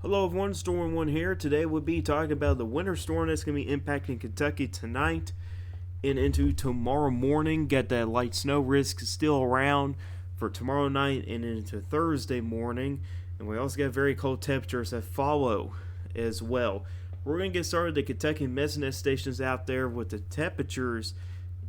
Hello everyone, Storm One here. Today we'll be talking about the winter storm that's going to be impacting Kentucky tonight and into tomorrow morning. Got that light snow risk still around for tomorrow night and into Thursday morning. And we also got very cold temperatures that follow as well. We're going to get started the Kentucky Mesonet stations out there with the temperatures.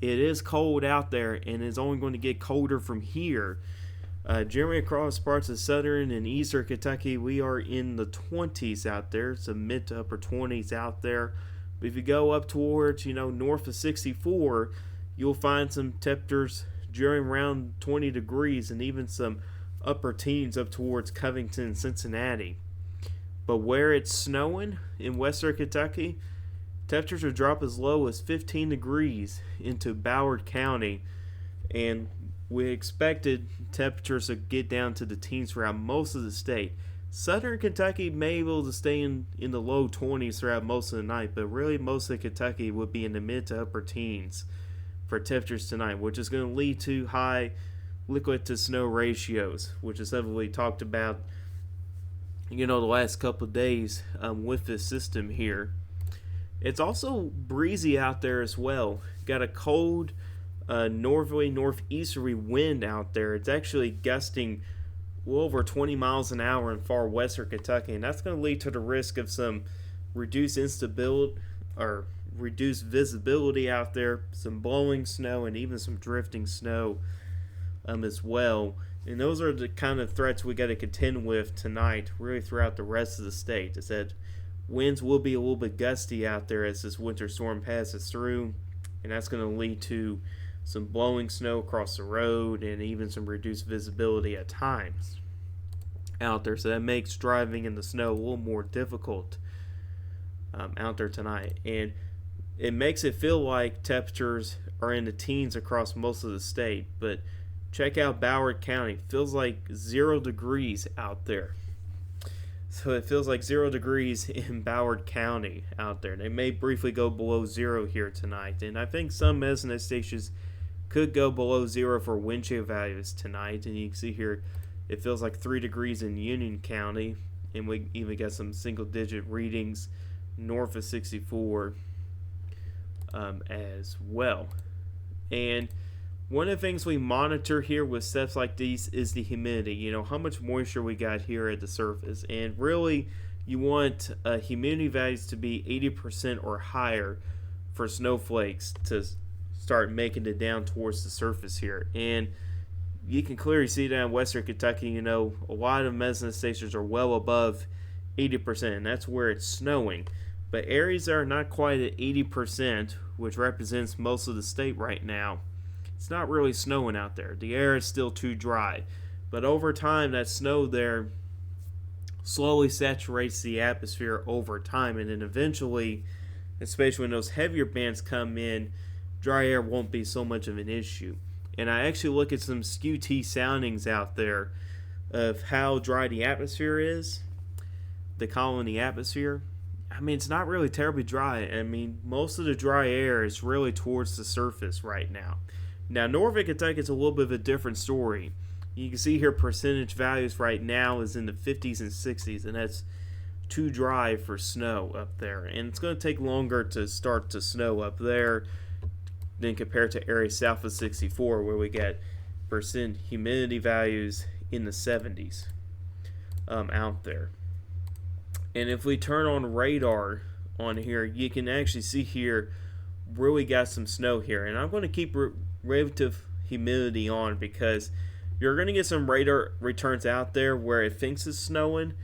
It is cold out there and it's only going to get colder from here. Generally across parts of southern and eastern Kentucky, we are in the 20s out there, some mid to upper 20s out there. But if you go up towards, north of 64, you'll find some temperatures during around 20 degrees and even some upper teens up towards Covington and Cincinnati. But where it's snowing in western Kentucky, temperatures will drop as low as 15 degrees into Broward County, and we expected temperatures to get down to the teens throughout most of the state. Southern Kentucky may be able to stay in the low 20s throughout most of the night, but really most of Kentucky would be in the mid to upper teens for temperatures tonight, which is going to lead to high liquid to snow ratios, which is something we talked about, the last couple of days with this system here. It's also breezy out there as well. Got a cold northerly northeasterly wind out there. It's actually gusting well over 20 miles an hour in far western Kentucky, and that's going to lead to the risk of some reduced instability or reduced visibility out there, some blowing snow, and even some drifting snow as well. And those are the kind of threats we got to contend with tonight, really throughout the rest of the state. As said, winds will be a little bit gusty out there as this winter storm passes through, and that's going to lead to some blowing snow across the road and even some reduced visibility at times out there. So that makes driving in the snow a little more difficult out there tonight. And it makes it feel like temperatures are in the teens across most of the state. But check out Broward County. It feels like 0 degrees out there. So it feels like 0 degrees in Broward County out there. They may briefly go below 0 here tonight. And I think some Mesonet stations could go below 0 for wind chill values tonight. And you can see here it feels like 3 degrees in Union County. And we even got some single digit readings north of 64 as well. And one of the things we monitor here with steps like these is the humidity. How much moisture we got here at the surface. And really, you want humidity values to be 80% or higher for snowflakes to start making it down towards the surface here. And you can clearly see down in western Kentucky, a lot of Mesonet stations are well above 80%, and that's where it's snowing. But areas that are not quite at 80%, which represents most of the state right now, it's not really snowing out there. The air is still too dry. But over time, that snow there slowly saturates the atmosphere over time. And then eventually, especially when those heavier bands come in, dry air won't be so much of an issue. And I actually look at some SKU-T soundings out there of how dry the atmosphere is, the colony atmosphere. It's not really terribly dry. Most of the dry air is really towards the surface right now. Now, northern Kentucky is a little bit of a different story. You can see here percentage values right now is in the 50s and 60s, and that's too dry for snow up there. And it's going to take longer to start to snow up there than compared to areas south of 64 where we get percent humidity values in the 70s out there. And if we turn on radar on here, you can actually see here where we got some snow here. And I'm going to keep relative humidity on because you're going to get some radar returns out there where it thinks it's snowing,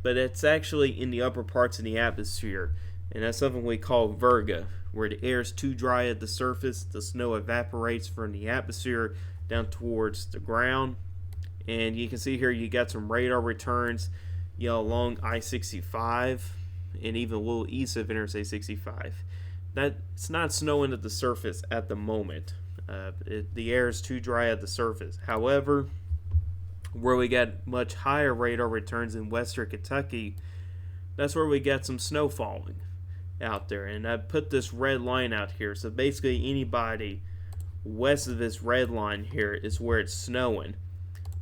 but it's actually in the upper parts of the atmosphere. And that's something we call virga, where the air is too dry at the surface, the snow evaporates from the atmosphere down towards the ground. And you can see here you got some radar returns, along I-65 and even a little east of Interstate 65. It's not snowing at the surface at the moment. The air is too dry at the surface. However, where we got much higher radar returns in western Kentucky, that's where we got some snow falling out there. And I put this red line out here. So basically anybody west of this red line here is where it's snowing.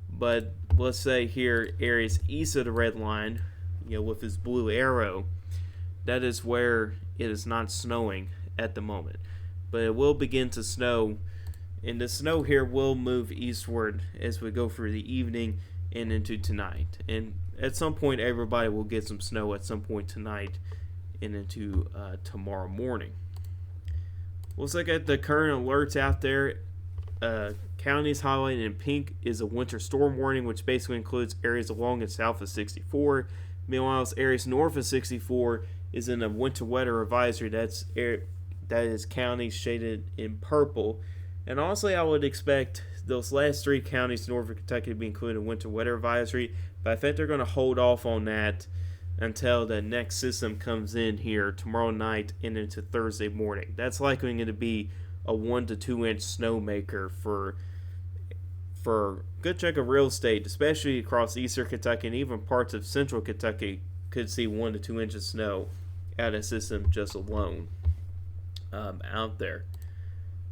But let's say here areas east of the red line, with this blue arrow, that is where it is not snowing at the moment. But it will begin to snow, and the snow here will move eastward as we go through the evening and into tonight. And at some point, everybody will get some snow at some point tonight and into tomorrow morning. Let's look at the current alerts out there. Counties highlighted in pink is a winter storm warning, which basically includes areas along and south of 64. Meanwhile, areas north of 64 is in a winter weather advisory. That is counties shaded in purple. And honestly, I would expect those last three counties north of Kentucky to be included in winter weather advisory, but I think they're going to hold off on that until the next system comes in here tomorrow night and into Thursday morning. That's likely going to be a 1 to 2 inch snowmaker for a good chunk of real estate, especially across eastern Kentucky and even parts of central Kentucky could see 1 to 2 inches of snow out of system just alone out there.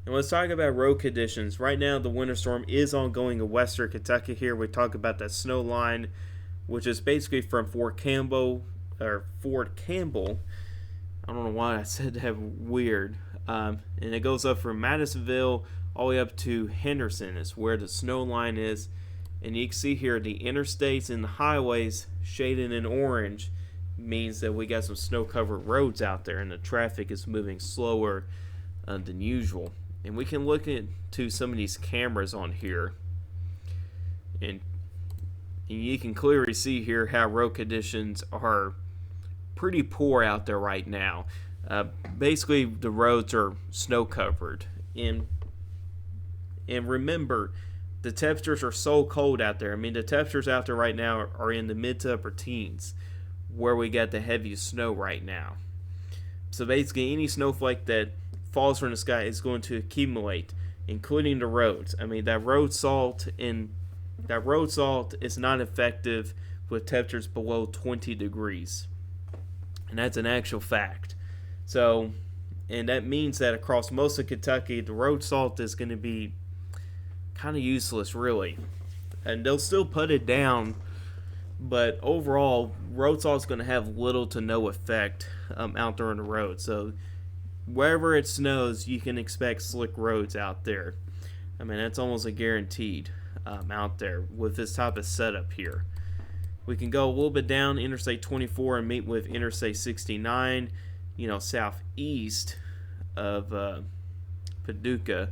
And let's talk about road conditions. Right now, the winter storm is ongoing in western Kentucky here. We talk about that snow line, which is basically from Fort Campbell. I don't know why I said that weird. And it goes up from Madisonville all the way up to Henderson is where the snow line is. And you can see here the interstates and the highways shaded in orange means that we got some snow-covered roads out there and the traffic is moving slower than usual. And we can look into some of these cameras on here, and you can clearly see here how road conditions are pretty poor out there right now. Basically, the roads are snow covered, and remember, the temperatures are so cold out there. I mean, the temperatures out there right now are in the mid to upper teens, where we got the heaviest snow right now. So basically, any snowflake that falls from the sky is going to accumulate, including the roads. I mean, that road salt is not effective with temperatures below 20 degrees. And that's an actual fact. So, and that means that across most of Kentucky, the road salt is going to be kind of useless, really. And they'll still put it down, but overall, road salt is going to have little to no effect out there on the road. So, wherever it snows, you can expect slick roads out there. I mean, that's almost a guaranteed out there with this type of setup here. We can go a little bit down Interstate 24 and meet with Interstate 69, southeast of Paducah.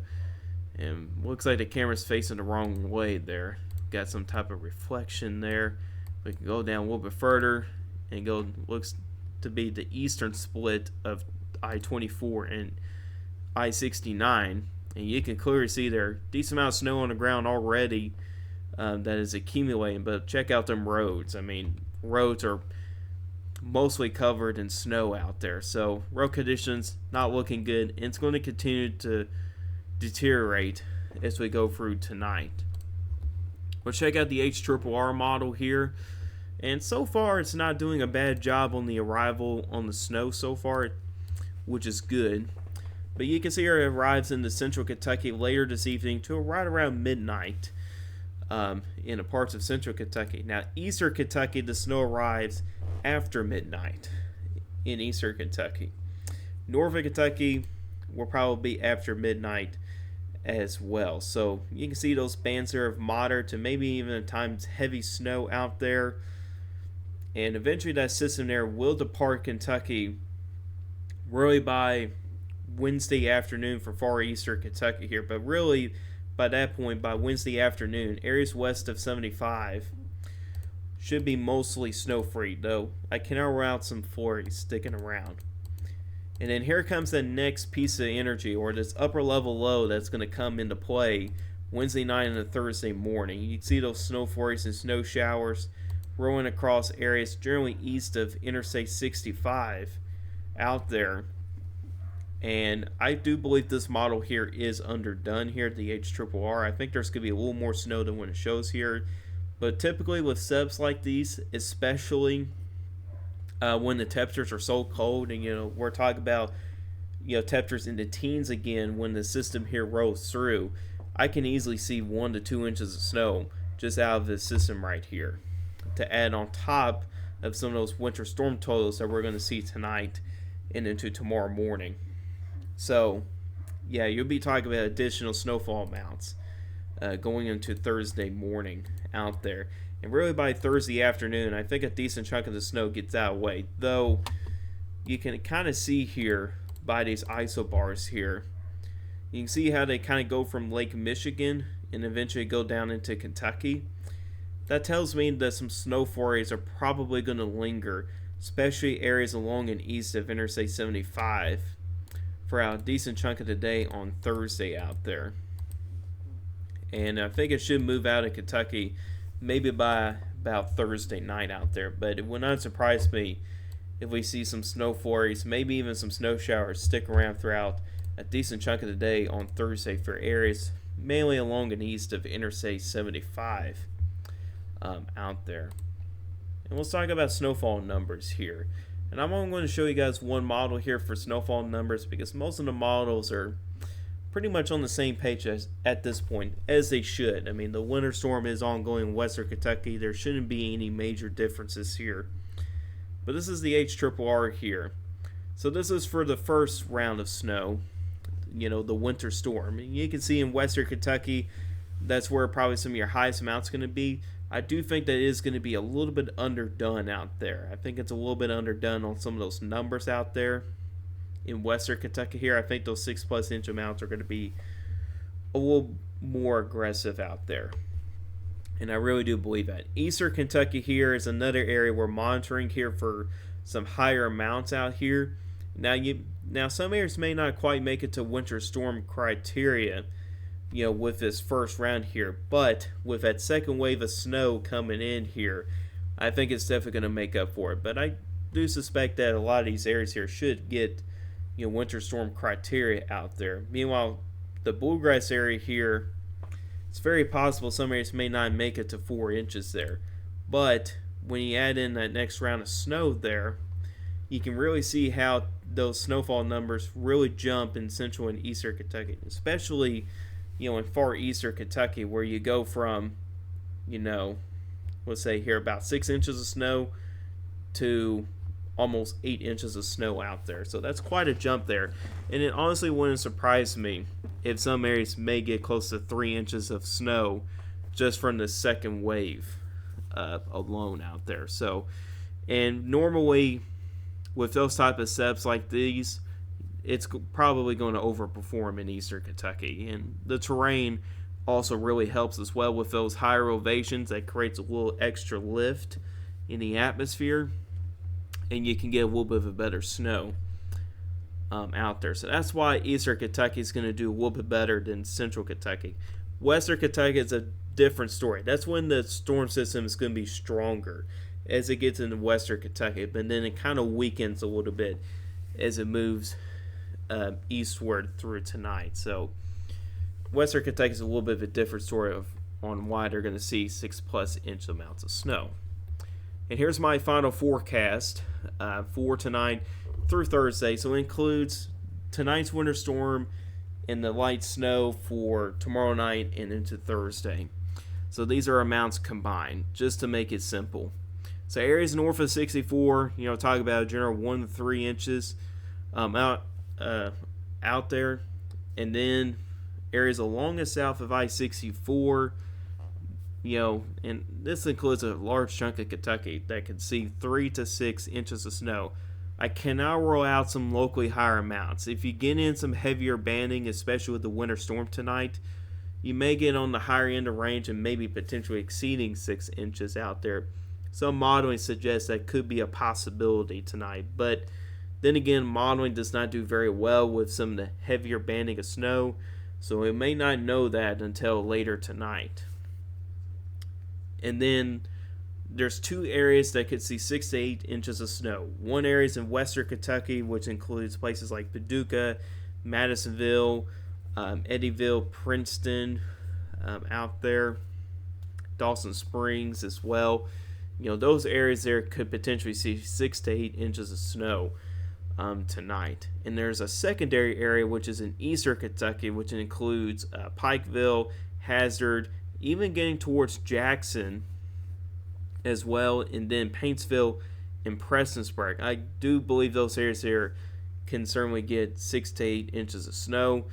And looks like the camera's facing the wrong way there. Got some type of reflection there. We can go down a little bit further and looks to be the eastern split of I-24 and I-69, and you can clearly see there decent amount of snow on the ground already that is accumulating. But check out them roads. I mean, roads are mostly covered in snow out there, so road conditions not looking good, and it's going to continue to deteriorate as we go through tonight. We'll check out the HRRR model here, and so far it's not doing a bad job on the arrival on the snow so far, which is good. But you can see it arrives into central Kentucky later this evening to right around midnight in the parts of central Kentucky. Now, eastern Kentucky, the snow arrives after midnight in eastern Kentucky. Northern Kentucky will probably be after midnight as well. So you can see those bands there of moderate to maybe even at times heavy snow out there. And eventually that system there will depart Kentucky really by Wednesday afternoon for far eastern Kentucky here. But really, by that point, by Wednesday afternoon, areas west of 75 should be mostly snow-free, though I can rule out some flurries sticking around. And then here comes the next piece of energy, or this upper level low that's going to come into play Wednesday night and Thursday morning. You can see those snow flurries and snow showers rolling across areas generally east of Interstate 65 out there. And I do believe this model here is underdone here at the HRRR. I think there's going to be a little more snow than what it shows here. But typically with setups like these, especially when the temperatures are so cold, and we're talking about temperatures in the teens again when the system here rolls through, I can easily see 1 to 2 inches of snow just out of this system right here to add on top of some of those winter storm totals that we're going to see tonight and into tomorrow morning. So, yeah, you'll be talking about additional snowfall amounts going into Thursday morning out there. And really by Thursday afternoon, I think a decent chunk of the snow gets out of the way. Though, you can kind of see here by these isobars here, you can see how they kind of go from Lake Michigan and eventually go down into Kentucky. That tells me that some snow flurries are probably going to linger, especially areas along and east of Interstate 75 for a decent chunk of the day on Thursday out there. And I think it should move out of Kentucky maybe by about Thursday night out there. But it would not surprise me if we see some snow flurries, maybe even some snow showers stick around throughout a decent chunk of the day on Thursday for areas mainly along and east of Interstate 75 out there. And let's talk about snowfall numbers here. And I'm only going to show you guys one model here for snowfall numbers because most of the models are pretty much on the same page at this point, as they should. I mean, the winter storm is ongoing in western Kentucky. There shouldn't be any major differences here. But this is the HRRR here. So this is for the first round of snow, the winter storm. And you can see in western Kentucky, that's where probably some of your highest amounts going to be. I do think that it is going to be a little bit underdone out there. I think it's a little bit underdone on some of those numbers out there. In western Kentucky here, I think those 6+ inch amounts are going to be a little more aggressive out there. And I really do believe that. Eastern Kentucky here is another area we're monitoring here for some higher amounts out here. Now some areas may not quite make it to winter storm criteria, with this first round here. But with that second wave of snow coming in here, I think it's definitely going to make up for it. But I do suspect that a lot of these areas here should get, winter storm criteria out there. Meanwhile, the bluegrass area here, it's very possible some areas may not make it to 4 inches there. But when you add in that next round of snow there, you can really see how those snowfall numbers really jump in central and eastern Kentucky, especially in far eastern Kentucky, where you go from, let's say here about 6 inches of snow to almost 8 inches of snow out there. So that's quite a jump there. And it honestly wouldn't surprise me if some areas may get close to 3 inches of snow just from the second wave alone out there. So, and normally with those type of setups like these, it's probably going to overperform in eastern Kentucky. And the terrain also really helps as well with those higher elevations. That creates a little extra lift in the atmosphere, and you can get a little bit of a better snow out there. So that's why eastern Kentucky is going to do a little bit better than central Kentucky. Western Kentucky is a different story. That's when the storm system is going to be stronger as it gets into western Kentucky, but then it kind of weakens a little bit as it moves eastward through tonight. So western Kentucky is a little bit of a different story on why they're going to see 6+ inch amounts of snow. And here's my final forecast for tonight through Thursday. So it includes tonight's winter storm and the light snow for tomorrow night and into Thursday. So these are amounts combined, just to make it simple. So areas north of 64, talk about a general 1 to 3 inches out there. And then areas along the south of I-64, and this includes a large chunk of Kentucky that can see 3 to 6 inches of snow. I cannot rule out some locally higher amounts. If you get in some heavier banding, especially with the winter storm tonight, you may get on the higher end of range and maybe potentially exceeding 6 inches out there. Some modeling suggests that could be a possibility tonight, but then again, modeling does not do very well with some of the heavier banding of snow, so we may not know that until later tonight. And then there's 2 areas that could see 6 to 8 inches of snow. One area is in western Kentucky, which includes places like Paducah, Madisonville, Eddyville, Princeton, out there, Dawson Springs as well. Those areas there could potentially see 6 to 8 inches of snow tonight. And there's a secondary area which is in eastern Kentucky, which includes Pikeville, Hazard, even getting towards Jackson as well, and then Paintsville and Prestonsburg. I do believe those areas here can certainly get 6 to 8 inches of snow.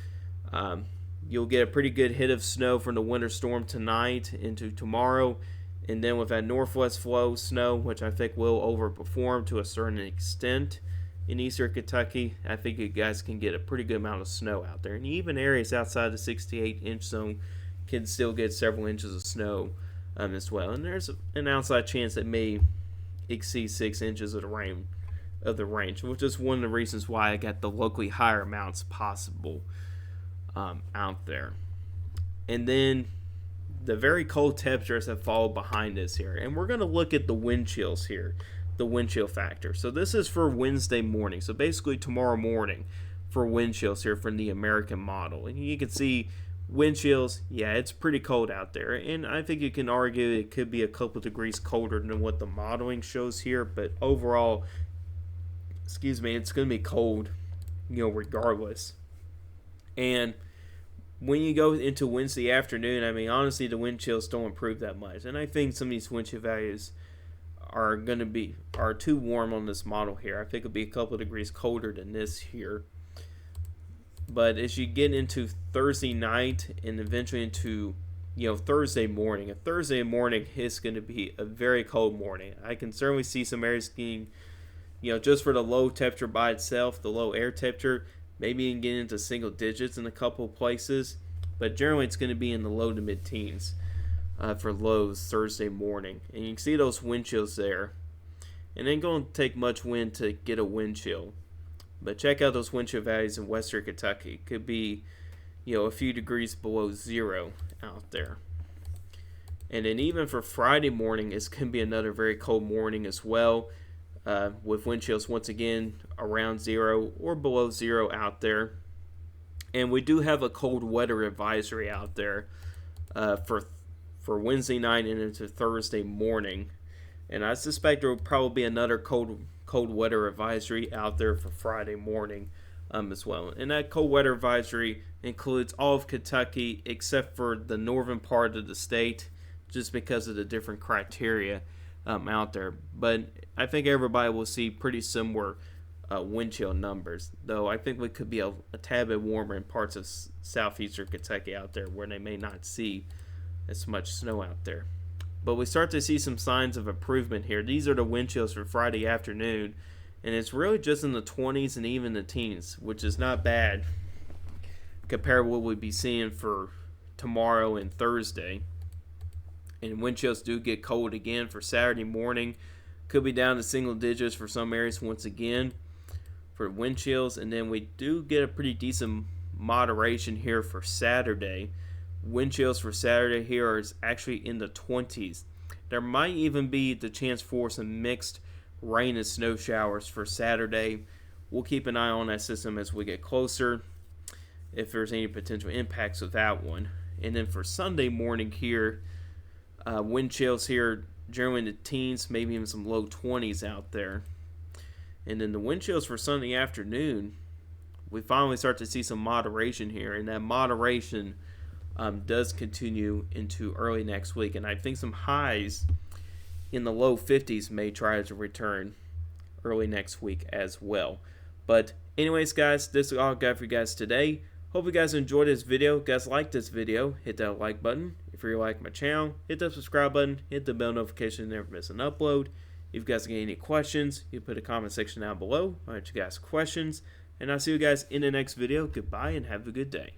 You'll get a pretty good hit of snow from the winter storm tonight into tomorrow, and then with that northwest flow snow, which I think will overperform to a certain extent in eastern Kentucky, I think you guys can get a pretty good amount of snow out there. And even areas outside the 68-inch zone can still get several inches of snow as well. And there's an outside chance that may exceed 6 inches of the range, which is one of the reasons why I got the locally higher amounts possible out there. And then the very cold temperatures have followed behind us here, and we're going to look at the wind chills here, the wind chill factor. So this is for Wednesday morning, so basically tomorrow morning for wind chills here from the American model. And you can see wind chills, yeah, it's pretty cold out there, and I think you can argue it could be a couple degrees colder than what the modeling shows here, but overall, it's going to be cold, regardless. And when you go into Wednesday afternoon, I mean, honestly, the wind chills don't improve that much, and I think some of these wind chill values are too warm on this model here. I think it'll be a couple of degrees colder than this here. But as you get into Thursday night and eventually into Thursday morning, is going to be a very cold morning. I can certainly see some areas being, just for the low temperature by itself, the low air temperature, maybe even get into single digits in a couple of places, but generally it's going to be in the low to mid-teens for lows Thursday morning. And you can see those wind chills there. And it ain't going to take much wind to get a wind chill. But check out those wind chill values in western Kentucky. It could be, a few degrees below zero out there. And then even for Friday morning, it's going to be another very cold morning as well. With wind chills once again around zero or below zero out there. And we do have a cold weather advisory out there for Wednesday night and into Thursday morning. And I suspect there will probably be another cold weather advisory out there for Friday morning as well. And that cold weather advisory includes all of Kentucky except for the northern part of the state, just because of the different criteria out there. But I think everybody will see pretty similar wind chill numbers, though I think we could be a tad bit warmer in parts of southeastern Kentucky out there where they may not see as much snow out there. But we start to see some signs of improvement here. These are the wind chills for Friday afternoon, and it's really just in the 20s and even the teens, which is not bad compared to what we'd be seeing for tomorrow and Thursday. And wind chills do get cold again for Saturday morning. Could be down to single digits for some areas once again for wind chills. And then we do get a pretty decent moderation here for Saturday. Wind chills for Saturday here is actually in the 20s. There might even be the chance for some mixed rain and snow showers for Saturday. We'll keep an eye on that system as we get closer, if there's any potential impacts with that one. And then for Sunday morning here, wind chills here generally in the teens, maybe even some low 20s out there. And then the wind chills for Sunday afternoon, we finally start to see some moderation here, and that moderation does continue into early next week. And I think some highs in the low 50s may try to return early next week as well. But anyways, guys, this is all I've got for you guys today. Hope you guys enjoyed this video. If you guys like this video, hit that like button. If you like my channel, hit the subscribe button, hit the bell notification to never miss an upload. If you guys get any questions, you put a comment section down below. I'll answer you guys questions. And I'll see you guys in the next video. Goodbye and have a good day.